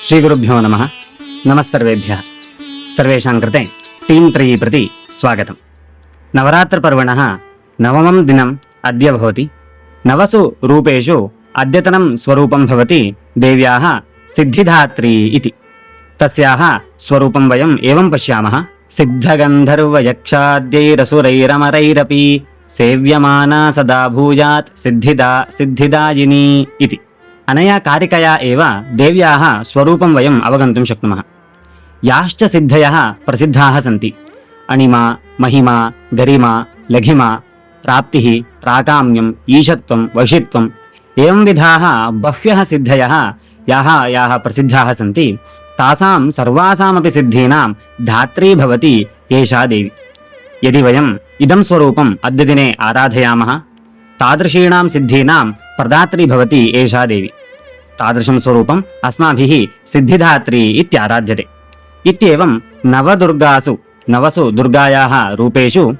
श्रीगुरुभ्यो नमः। नमस्सर्वेभ्यः। सर्वेषां कृते टीम् 3 प्रति स्वागतम्। नवरात्रपर्वणः नवमं दिनम् अद्य भवति। नवसु रूपेषु अद्यतनं स्वरूपं भवति देव्याः सिद्धिदात्री इति। तस्याः स्वरूपं वयम् एवं पश्यामः। सिद्धगन्धर्वयक्षाद्यैरसुरैरमरैरपि सेव्यमाना सदा भूयात् सिद्धिदायिनी इति। अनया कारिकया एव देव्याः स्वरूपं वयम् अवगन्तुं शक्नुमः। याश्च सिद्धयः प्रसिद्धाः सन्ति। अणिमा, महिमा, गरिमा, लघिमा, प्राप्तिः, प्राकाम्यम्, ईशत्वं, वशित्वम् एवंविधाः बह्व्यः सिद्धयः याः प्रसिद्धाः सन्ति। तासां सर्वासामपि सिद्धीनां धात्री भवति एषा देवी। यदि वयम् इदं स्वरूपम् अद्य दिने आराधयामः तादृशीणां सिद्धीनां प्रदात्री भवति एषा देवी। तादृशं स्वरूपम् अस्माभिः सिद्धिदात्री इत्याराध्यते। इत्येवं नवसु दुर्गायाः रूपेषु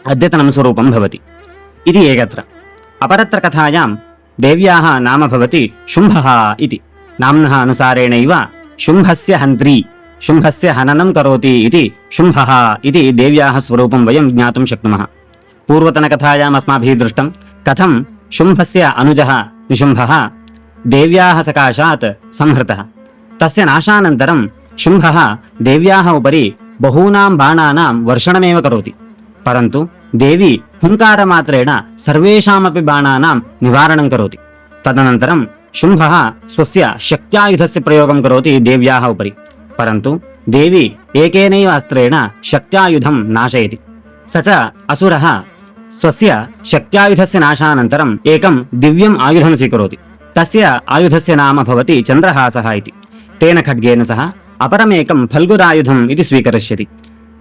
अद्यतनं स्वरूपं भवति इति एकत्र। अपरत्र कथायां देव्याः नाम भवति शुम्भः इति। नाम्नः अनुसारेणैव शुम्भस्य हन्त्री, शुम्भस्य हननं करोति इति शुम्भः इति देव्याः स्वरूपं वयं ज्ञातुं शक्नुमः। पूर्वतनकथायाम् अस्माभिः दृष्टं कथं शुम्भस्य अनुजः निशुम्भः देव्याः सकाशात् संहृतः। तस्य नाशानन्तरं शुम्भः देव्याः उपरि बहूनां बाणानां वर्षणमेव करोति, परन्तु देवी हुङ्कारमात्रेण सर्वेषामपि बाणानां निवारणं करोति। तदनन्तरं शुम्भः स्वस्य शक्त्यायुधस्य प्रयोगं करोति देव्याः उपरि, परन्तु देवी एकेनैव अस्त्रेण शक्त्यायुधं नाशयति। स च असुरः स्वस्य शक्त्यायुधस्य नाशानन्तरम् एकं दिव्यम् आयुधं स्वीकरोति। तस्य आयुधस्य नाम भवति चन्द्रहासः इति। तेन खड्गेन सह अपरमेकं फल्गुरायुधम् इति स्वीकरिष्यति।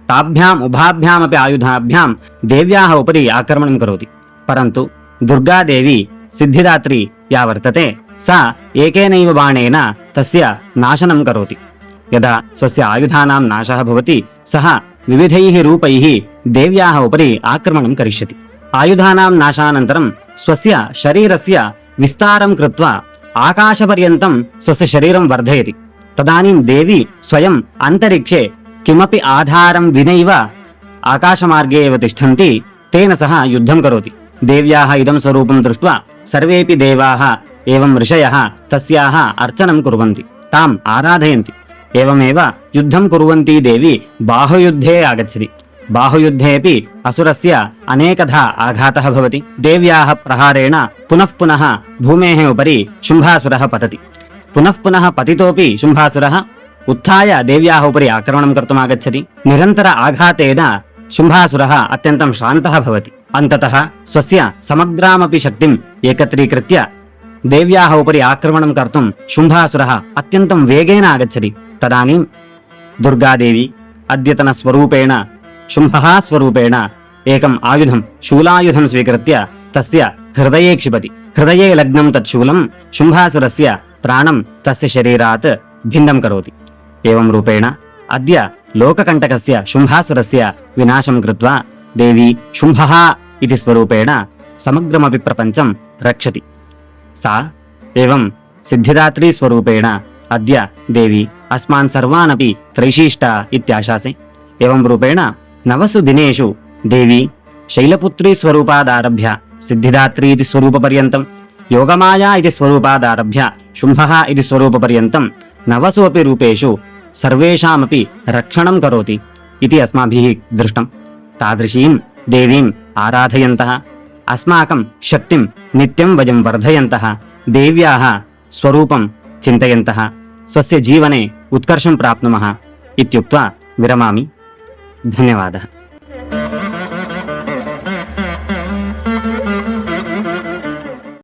ताभ्याम् उभाभ्यामपि आयुधाभ्यां देव्याः उपरि आक्रमणं करोति, परन्तु दुर्गादेवी सिद्धिदात्री या वर्तते सा एकेनैव बाणेन तस्य नाशनं करोति। यदा स्वस्य आयुधानां नाशः भवति सः विविधैः रूपैः देव्याः उपरि आक्रमणं करिष्यति। आयुधानां नाशानन्तरं स्वस्य शरीरस्य विस्तारं कृत्वा आकाशपर्यन्तं स्वस्य शरीरं वर्धयति। तदानीं देवी स्वयम् अन्तरिक्षे किमपि आधारं विनैव आकाशमार्गे एव तिष्ठन्ति, तेन सह युद्धं करोति। देव्याः इदं स्वरूपं दृष्ट्वा सर्वेपि देवाः एवं ऋषयः तस्याः अर्चनं कुर्वन्ति, ताम् आराधयन्ति। एवमेव युद्धं कुर्वन्ती देवी बाहुयुद्धे आगच्छति। बाहुयुद्धेऽपि असुरस्य अनेकधा आघातः भवति। देव्याः प्रहारेण पुनः पुनः भूमेः उपरि शुम्भासुरः पतति। पुनः पुनः पतितोऽपि शुम्भासुरः उत्थाय देव्याः उपरि आक्रमणं कर्तुम् आगच्छति। निरन्तर आघातेन शुम्भासुरः अत्यन्तं श्रान्तः भवति। अन्ततः स्वस्य समग्रामपि शक्तिम् एकत्रीकृत्य देव्याः उपरि आक्रमणं कर्तुं शुम्भासुरः अत्यन्तं वेगेन आगच्छति। तदानीं दुर्गादेवी अद्यतनस्वरूपेण शुम्भः स्वरूपेण एकम् आयुधं शूलायुधं स्वीकृत्य तस्य हृदये क्षिपति। हृदये लग्नं तत् शूलं शुम्भासुरस्य प्राणं तस्य शरीरात् भिन्नं करोति। एवं रूपेण अद्य लोककण्टकस्य शुम्भासुरस्य विनाशं कृत्वा देवी शुम्भः इति स्वरूपेण समग्रमपि प्रपञ्चं रक्षति। सा एवं सिद्धिदात्री स्वरूपेण अद्य देवी अस्मान् सर्वानपि त्रैशीष्टा इत्याशासे। एवं रूपेण नवसु दिनेषु देवी शैलपुत्री स्वरूपादारभ्य सिद्धिदात्री इति स्वरूपपर्यन्तं, योगमाया इति स्वरूपादारभ्य शुम्भः इति स्वरूपपर्यन्तं नवसु अपि रूपेषु सर्वेषामपि रक्षणं करोति इति अस्माभिः दृष्टं। तादृशीं देवीम् आराधयन्तः अस्माकं शक्तिं नित्यं वयं वर्धयन्तः देव्याः स्वरूपं चिन्तयन्तः स्वस्य जीवने उत्कर्षं प्राप्नुमः इत्युक्त्वा विरमामि। धन्यवादः।